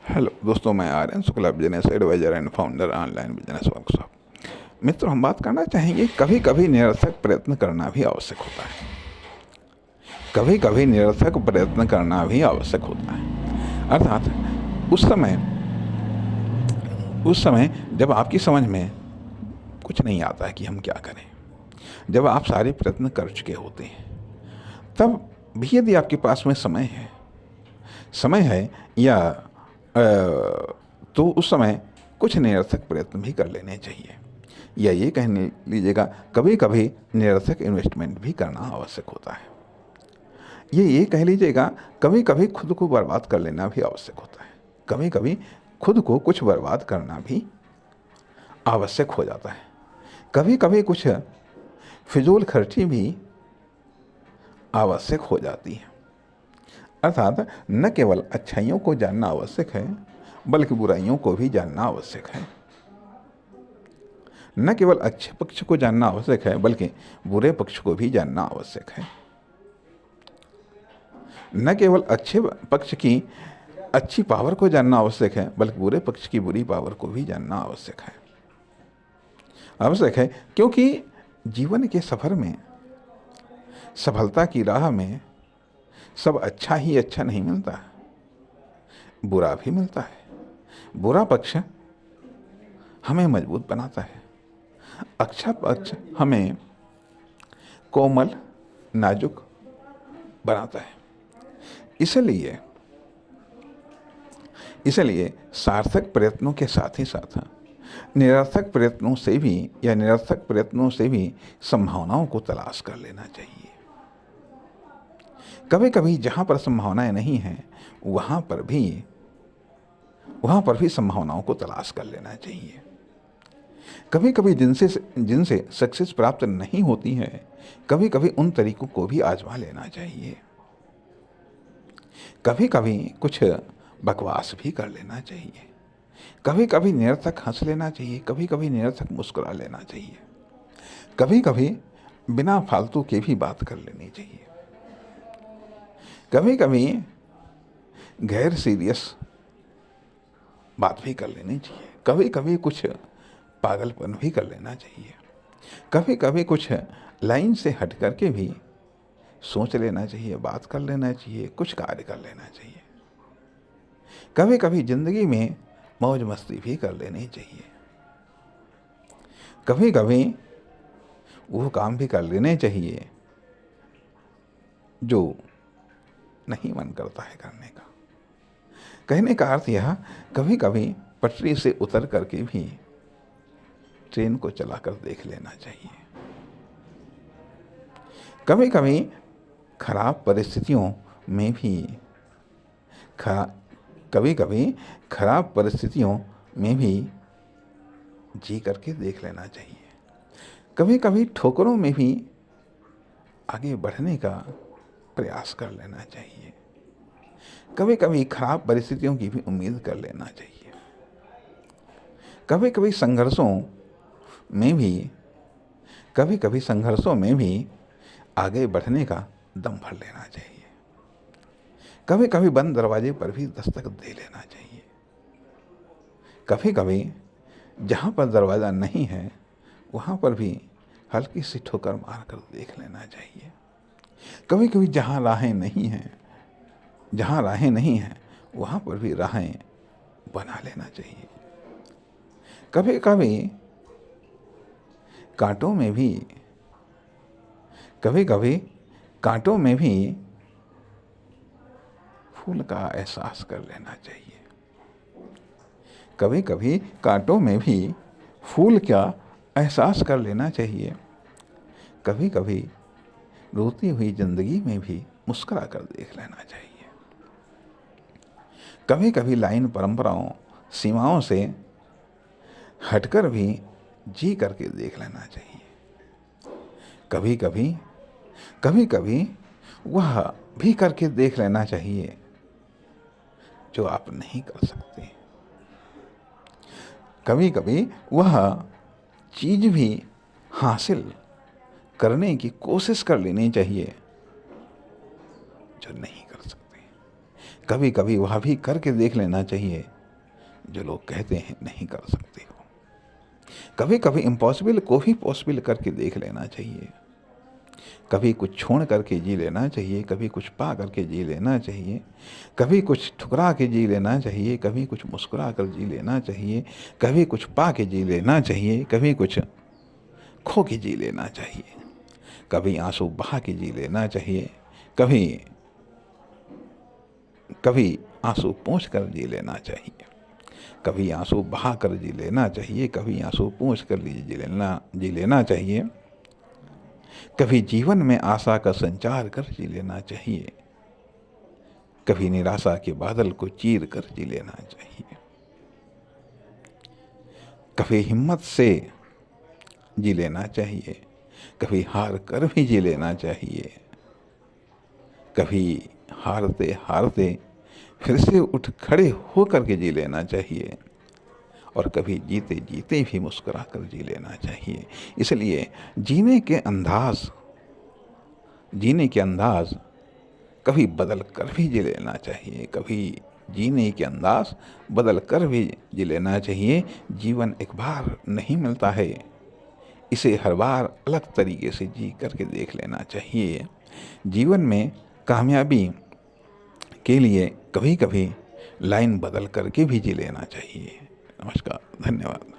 Hello दोस्तों, मैं Aryan Shukla, business advisor and founder online business workshop. मित्रों, हम बात करना चाहेंगे कभी कभी निरर्थक प्रयत्न करना भी आवश्यक होता है। कभी कभी निरर्थक प्रयत्न करना भी आवश्यक होता है। अर्थात उस समय जब आपकी समझ में कुछ नहीं आता है कि हम क्या करें, जब आप सारे प्रयत्न कर चुके होते हैं, तब भी यदि आपके पास में समय है या तो उस समय कुछ निरर्थक प्रयत्न भी कर लेने चाहिए, या ये कह लीजिएगा कभी कभी निरर्थक इन्वेस्टमेंट भी करना आवश्यक होता है। ये कह लीजिएगा कभी कभी खुद को बर्बाद कर लेना भी आवश्यक होता है। कभी कभी खुद को कुछ बर्बाद करना भी आवश्यक हो जाता है। कभी कभी कुछ फिजूल खर्ची भी आवश्यक हो जाती है। अर्थात न केवल अच्छाइयों को जानना आवश्यक है, बल्कि बुराइयों को भी जानना आवश्यक है। न केवल अच्छे पक्ष को जानना आवश्यक है, बल्कि बुरे पक्ष को भी जानना आवश्यक है। न केवल अच्छे पक्ष की अच्छी पावर को जानना आवश्यक है, बल्कि बुरे पक्ष की बुरी पावर को भी जानना आवश्यक है। क्योंकि जीवन के सफर में, सफलता की राह में सब अच्छा ही अच्छा नहीं मिलता, बुरा भी मिलता है। बुरा पक्ष हमें मजबूत बनाता है, अच्छा पक्ष हमें कोमल, नाजुक बनाता है। इसलिए सार्थक प्रयत्नों के साथ ही साथ निरर्थक प्रयत्नों से भी संभावनाओं को तलाश कर लेना चाहिए। कभी कभी जहाँ पर संभावनाएं नहीं हैं, वहाँ पर भी संभावनाओं को तलाश कर लेना चाहिए। कभी कभी जिनसे सक्सेस प्राप्त नहीं होती है, कभी कभी उन तरीकों को भी आजमा लेना चाहिए। कभी कभी कुछ बकवास भी कर लेना चाहिए। कभी कभी निरर्थक हंस लेना चाहिए, कभी कभी निरर्थक मुस्कुरा लेना चाहिए। कभी कभी बिना फालतू के भी बात कर लेनी चाहिए। कभी कभी गैर सीरियस बात भी कर लेनी चाहिए। कभी कभी कुछ पागलपन भी कर लेना चाहिए। कभी कभी कुछ लाइन से हट करके भी सोच लेना चाहिए, बात कर लेना चाहिए, कुछ कार्य कर लेना चाहिए। कभी कभी जिंदगी में मौज मस्ती भी कर लेनी चाहिए। कभी कभी वो काम भी कर लेने चाहिए जो नहीं मन करता है करने का। कहने का अर्थ यह, कभी कभी पटरी से उतर करके भी ट्रेन को चलाकर देख लेना चाहिए। कभी कभी खराब परिस्थितियों में भी कभी कभी खराब परिस्थितियों में भी जी करके देख लेना चाहिए। कभी कभी ठोकरों में भी आगे बढ़ने का प्रयास कर लेना चाहिए। कभी कभी खराब परिस्थितियों की भी उम्मीद कर लेना चाहिए। कभी कभी संघर्षों में भी आगे बढ़ने का दम भर लेना चाहिए। कभी कभी बंद दरवाजे पर भी दस्तक दे लेना चाहिए। कभी कभी जहाँ पर दरवाज़ा नहीं है, वहाँ पर भी हल्की सी ठोकर मार कर देख लेना चाहिए। कभी कभी जहाँ राहें नहीं हैं, वहाँ पर भी राहें बना लेना चाहिए। कभी कभी कांटों में भी फूल का एहसास कर लेना चाहिए। कभी कभी कांटों में भी फूल का एहसास कर लेना चाहिए। कभी कभी रोती हुई जिंदगी में भी मुस्कुरा कर देख लेना चाहिए। कभी कभी लाइन, परंपराओं, सीमाओं से हटकर भी जी करके देख लेना चाहिए। कभी कभी वह भी करके देख लेना चाहिए जो आप नहीं कर सकते। कभी कभी वह चीज भी हासिल करने की कोशिश कर लेनी चाहिए जो नहीं कर सकते। कभी कभी वह भी करके देख लेना चाहिए जो लोग कहते हैं नहीं कर सकते हो। कभी कभी इम्पॉसिबल को भी पॉसिबल करके देख लेना चाहिए। कभी कुछ छोड़ करके जी लेना चाहिए, कभी कुछ पा करके जी लेना चाहिए, कभी कुछ ठुकरा के जी लेना चाहिए, कभी कुछ मुस्कुरा कर जी लेना चाहिए, कभी कुछ पा के जी लेना चाहिए, कभी कुछ खो के जी लेना चाहिए, कभी आंसू बहा के जी लेना चाहिए, कभी कभी आंसू पोंछ कर जी लेना चाहिए, कभी आंसू बहा कर जी लेना चाहिए, कभी आंसू पोंछ कर जी लेना चाहिए, कभी जीवन में आशा का संचार कर जी लेना चाहिए, कभी निराशा के बादल को चीर कर जी लेना चाहिए, कभी हिम्मत से जी लेना चाहिए, कभी हार कर भी जी लेना चाहिए, कभी हारते हारते फिर से उठ खड़े हो कर के जी लेना चाहिए, और कभी जीते जीते भी मुस्कुरा कर जी लेना चाहिए। इसलिए जीने के अंदाज कभी बदल कर भी जी लेना चाहिए, कभी जीने के अंदाज बदल कर भी जी लेना चाहिए। जीवन एक बार नहीं मिलता है, इसे हर बार अलग तरीके से जी करके देख लेना चाहिए। जीवन में कामयाबी के लिए कभी कभी लाइन बदल करके भी जी लेना चाहिए। नमस्कार, धन्यवाद।